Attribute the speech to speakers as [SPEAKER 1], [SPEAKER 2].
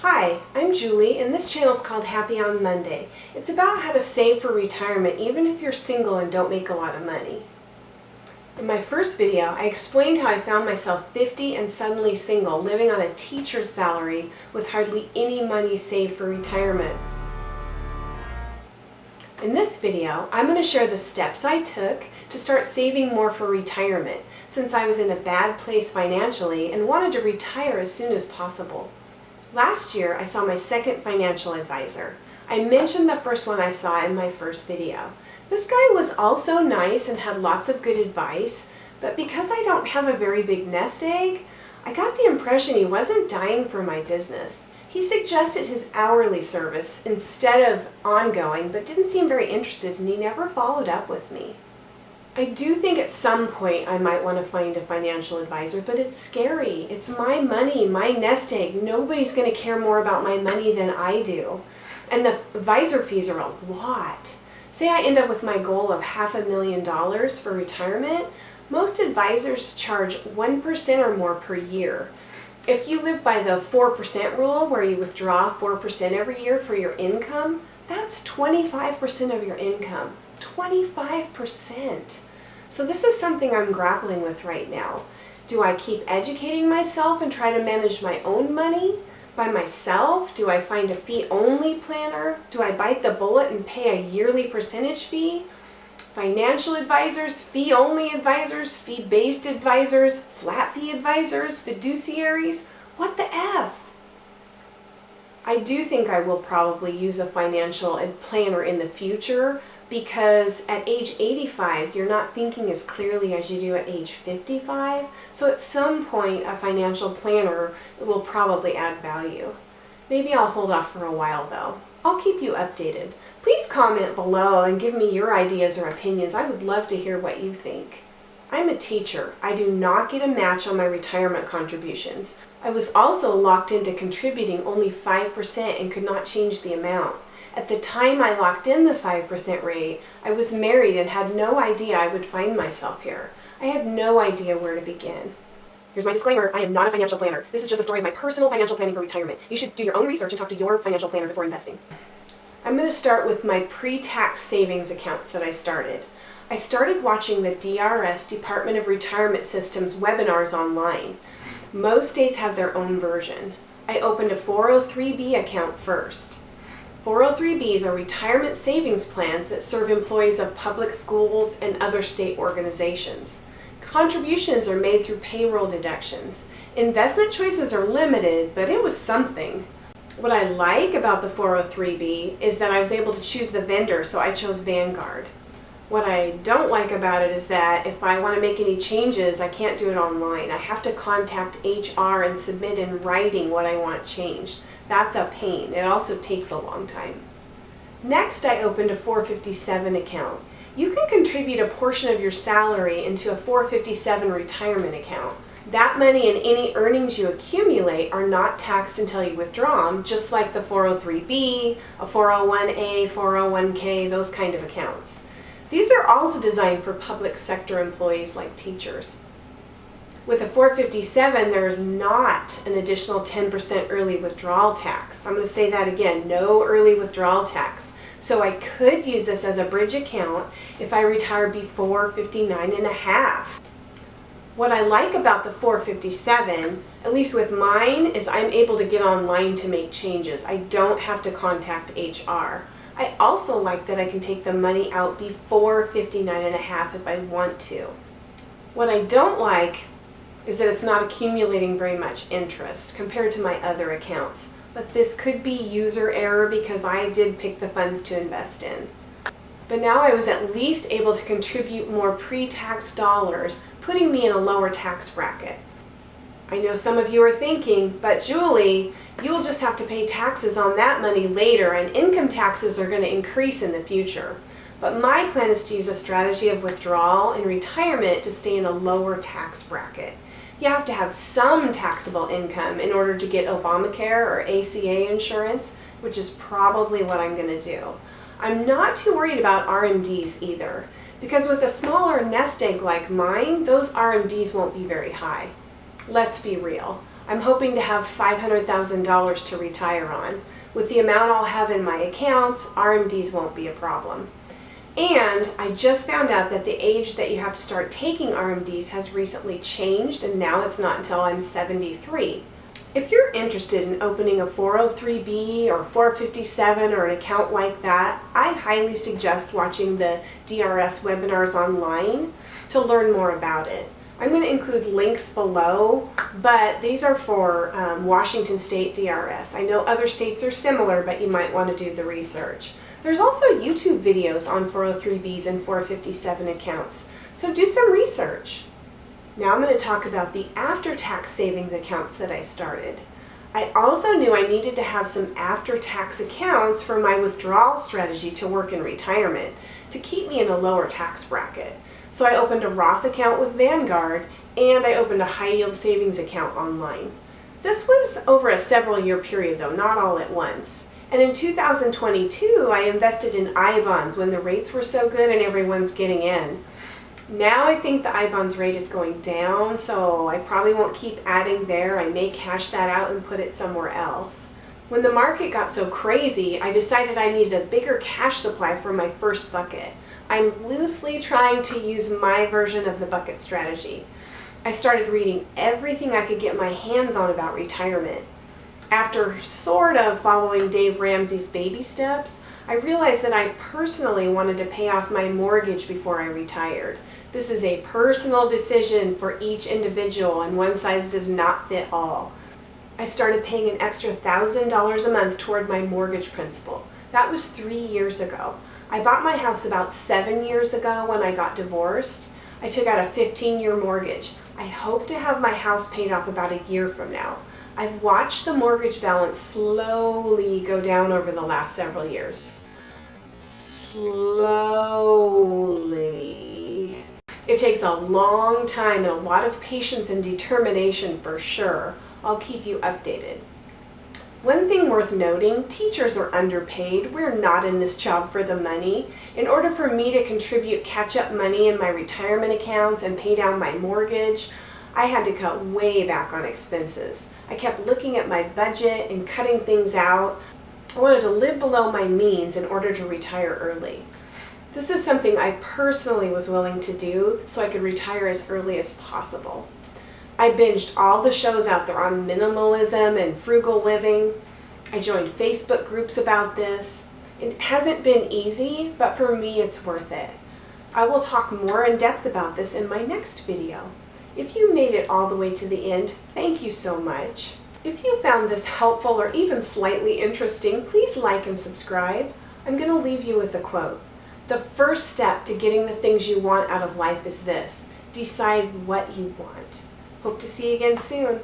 [SPEAKER 1] Hi, I'm Julie, and this channel is called Happy on Monday. It's about how to save for retirement even if you're single and don't make a lot of money. In my first video, I explained how I found myself 50 and suddenly single, living on a teacher's salary with hardly any money saved for retirement. In this video, I'm going to share the steps I took to start saving more for retirement, since I was in a bad place financially and wanted to retire as soon as possible. Last year, I saw my second financial advisor. I mentioned the first one I saw in my first video. This guy was also nice and had lots of good advice, but because I don't have a very big nest egg, I got the impression he wasn't dying for my business. He suggested his hourly service instead of ongoing, but didn't seem very interested, and he never followed up with me. I do think at some point I might want to find a financial advisor, but it's scary. It's my money, my nest egg. Nobody's going to care more about my money than I do. And the advisor fees are a lot. Say I end up with my goal of $500,000 for retirement, most advisors charge 1% or more per year. If you live by the 4% rule, where you withdraw 4% every year for your income, that's 25% of your income. 25%. So this is something I'm grappling with right now. Do I keep educating myself and try to manage my own money by myself? Do I find a fee-only planner? Do I bite the bullet and pay a yearly percentage fee? Financial advisors, fee-only advisors, fee-based advisors, flat fee advisors, fiduciaries? What the F? I do think I will probably use a financial planner in the future, because at age 85, you're not thinking as clearly as you do at age 55. So at some point, a financial planner will probably add value. Maybe I'll hold off for a while though. I'll keep you updated. Please comment below and give me your ideas or opinions. I would love to hear what you think. I'm a teacher. I do not get a match on my retirement contributions. I was also locked into contributing only 5% and could not change the amount. At the time I locked in the 5% rate, I was married and had no idea I would find myself here. I had no idea where to begin. Here's my disclaimer, I am not a financial planner. This is just a story of my personal financial planning for retirement. You should do your own research and talk to your financial planner before investing. I'm going to start with my pre-tax savings accounts that I started. I started watching the DRS, Department of Retirement Systems, webinars online. Most states have their own version. I opened a 403B account first. 403Bs are retirement savings plans that serve employees of public schools and other state organizations. Contributions are made through payroll deductions. Investment choices are limited, but it was something. What I like about the 403B is that I was able to choose the vendor, so I chose Vanguard. What I don't like about it is that if I want to make any changes, I can't do it online. I have to contact HR and submit in writing what I want changed. That's a pain. It also takes a long time. Next, I opened a 457 account. You can contribute a portion of your salary into a 457 retirement account. That money and any earnings you accumulate are not taxed until you withdraw them, just like the 403B, a 401A, 401K, those kind of accounts. These are also designed for public sector employees like teachers. With a 457, there is not an additional 10% early withdrawal tax. I'm going to say that again, no early withdrawal tax. So I could use this as a bridge account if I retire before 59 and a half. What I like about the 457, at least with mine, is I'm able to get online to make changes. I don't have to contact HR. I also like that I can take the money out before 59 and a half if I want to. What I don't like is that it's not accumulating very much interest compared to my other accounts. But this could be user error because I did pick the funds to invest in. But now I was at least able to contribute more pre-tax dollars, putting me in a lower tax bracket. I know some of you are thinking, but Julie, you'll just have to pay taxes on that money later, and income taxes are going to increase in the future. But my plan is to use a strategy of withdrawal and retirement to stay in a lower tax bracket. You have to have some taxable income in order to get Obamacare or ACA insurance, which is probably what I'm going to do. I'm not too worried about RMDs either, because with a smaller nest egg like mine, those RMDs won't be very high. Let's be real. I'm hoping to have $500,000 to retire on. With the amount I'll have in my accounts, RMDs won't be a problem. And I just found out that the age that you have to start taking RMDs has recently changed, and now it's not until I'm 73. If you're interested in opening a 403B or 457 or an account like that, I highly suggest watching the DRS webinars online to learn more about it. I'm going to include links below, but these are for Washington State DRS. I know other states are similar, but you might want to do the research. There's also YouTube videos on 403Bs and 457 accounts, so do some research. Now I'm going to talk about the after-tax savings accounts that I started. I also knew I needed to have some after-tax accounts for my withdrawal strategy to work in retirement to keep me in a lower tax bracket. So I opened a Roth account with Vanguard, and I opened a high-yield savings account online. This was over a several-year period though, not all at once. And in 2022, I invested in I-bonds when the rates were so good and everyone's getting in. Now I think the I-bonds rate is going down, so I probably won't keep adding there. I may cash that out and put it somewhere else. When the market got so crazy, I decided I needed a bigger cash supply for my first bucket. I'm loosely trying to use my version of the bucket strategy. I started reading everything I could get my hands on about retirement. After sort of following Dave Ramsey's baby steps, I realized that I personally wanted to pay off my mortgage before I retired. This is a personal decision for each individual, and one size does not fit all. I started paying an extra $1,000 a month toward my mortgage principal. That was 3 years ago. I bought my house about 7 years ago when I got divorced. I took out a 15-year mortgage. I hope to have my house paid off about a year from now. I've watched the mortgage balance slowly go down over the last several years. Slowly. It takes a long time and a lot of patience and determination for sure. I'll keep you updated. One thing worth noting, teachers are underpaid. We're not in this job for the money. In order for me to contribute catch-up money in my retirement accounts and pay down my mortgage, I had to cut way back on expenses. I kept looking at my budget and cutting things out. I wanted to live below my means in order to retire early. This is something I personally was willing to do so I could retire as early as possible. I binged all the shows out there on minimalism and frugal living. I joined Facebook groups about this. It hasn't been easy, but for me it's worth it. I will talk more in depth about this in my next video. If you made it all the way to the end, thank you so much. If you found this helpful or even slightly interesting, please like and subscribe. I'm going to leave you with a quote. The first step to getting the things you want out of life is this: decide what you want. Hope to see you again soon.